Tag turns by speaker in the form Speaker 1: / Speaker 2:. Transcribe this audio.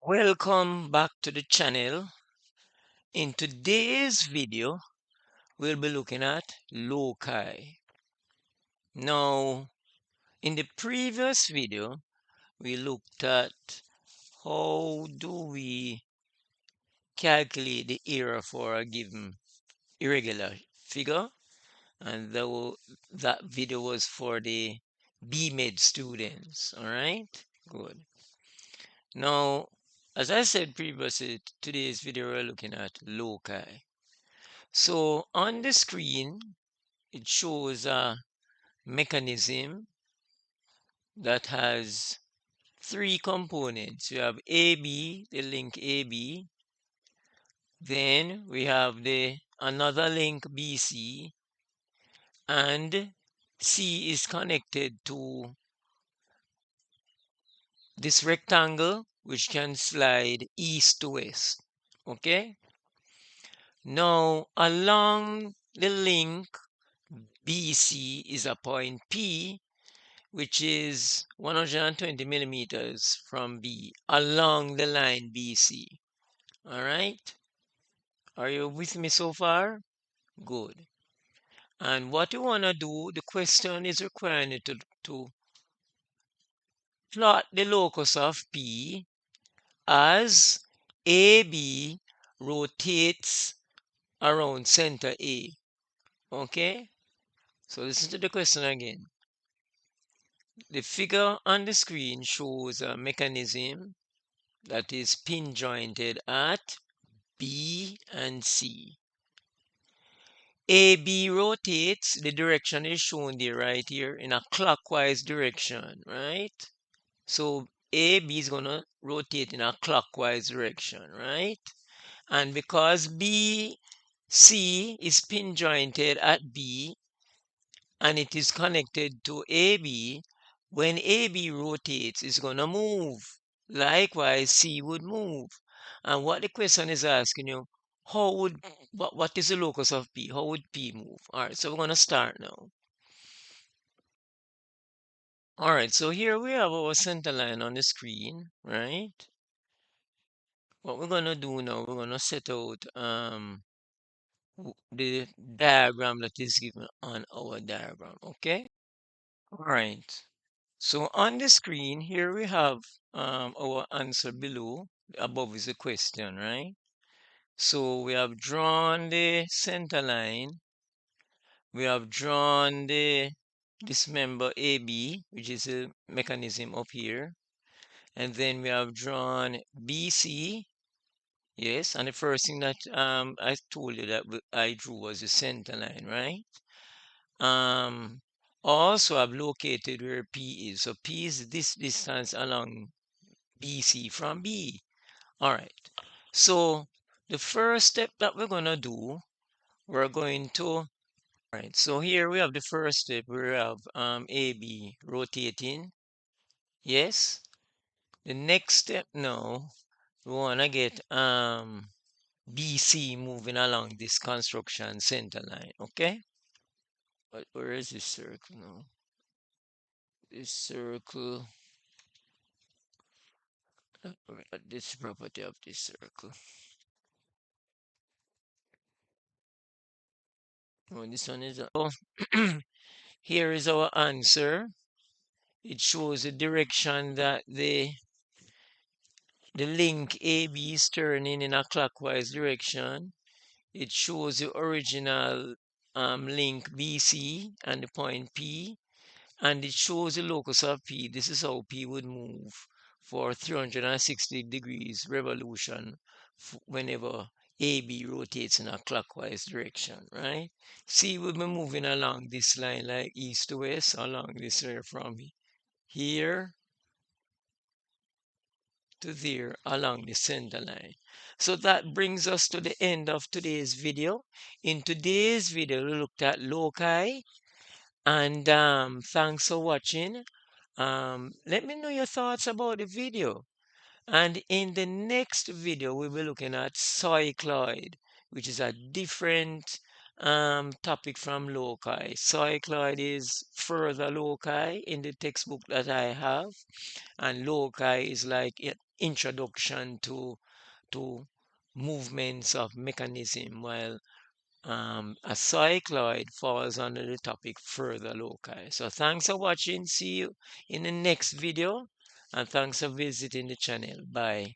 Speaker 1: Welcome back to the channel. In today's video, we'll be looking at loci. Now, in the previous video, we looked at how do we calculate the area for a given irregular figure, and that video was for the BMed students. All right, good. Now, as I said previously, today's video we're looking at loci. So on the screen, it shows a mechanism that has three components. You have AB, the link AB. Then we have the another link BC, and C is connected to this rectangle, which can slide east to west. Okay? Now, along the link BC is a point P, which is 120 millimeters from B along the line BC. All right? Are you with me so far? Good. And what you want to do, the question is requiring you to plot the locus of P as AB rotates around center A. Okay? So listen to the question again. The figure on the screen shows a mechanism that is pin jointed at B and C. AB rotates, the direction is shown there right here in a clockwise direction, right? So AB is going to rotate in a clockwise direction, right? And because BC is pin jointed at B and it is connected to AB, when AB rotates, it's going to move. Likewise, C would move. And what the question is asking you, what is the locus of P? How would P move? All right, so we're going to start now. All right, so here we have our center line on the screen, right? What we're going to do now, we're going to set out the diagram that is given on our diagram, okay? All right. So on the screen here we have our answer below. Above is the question, right? So we have drawn the center line. We have drawn this member AB, which is a mechanism up here. And then we have drawn BC. Yes, and the first thing that I told you that I drew was the center line, right? Also I've located where P is. So P is this distance along BC from B. All right. So the first step that we're going to do, we're going to, all right. So here we have the first step. We have AB rotating. Yes. The next step now, we want to get BC moving along this construction center line. Okay. But where is this circle now? This circle. This property of this circle. Oh, this one is. Oh, here is our answer. It shows the direction that the link AB is turning in a clockwise direction. It shows the original link BC and the point P, and it shows the locus of P. This is how P would move for 360 degrees revolution whenever AB rotates in a clockwise direction, right? C will be moving along this line like east to west, along this area from here to there along the center line. So that brings us to the end of today's video. In today's video, we looked at loci, and thanks for watching. Let me know your thoughts about the video. And in the next video, we'll be looking at cycloid, which is a different topic from loci. Cycloid is further loci in the textbook that I have, and loci is like introduction to movements of mechanism, while a cycloid falls under the topic further loci. So thanks for watching. See you in the next video, and thanks for visiting the channel. Bye.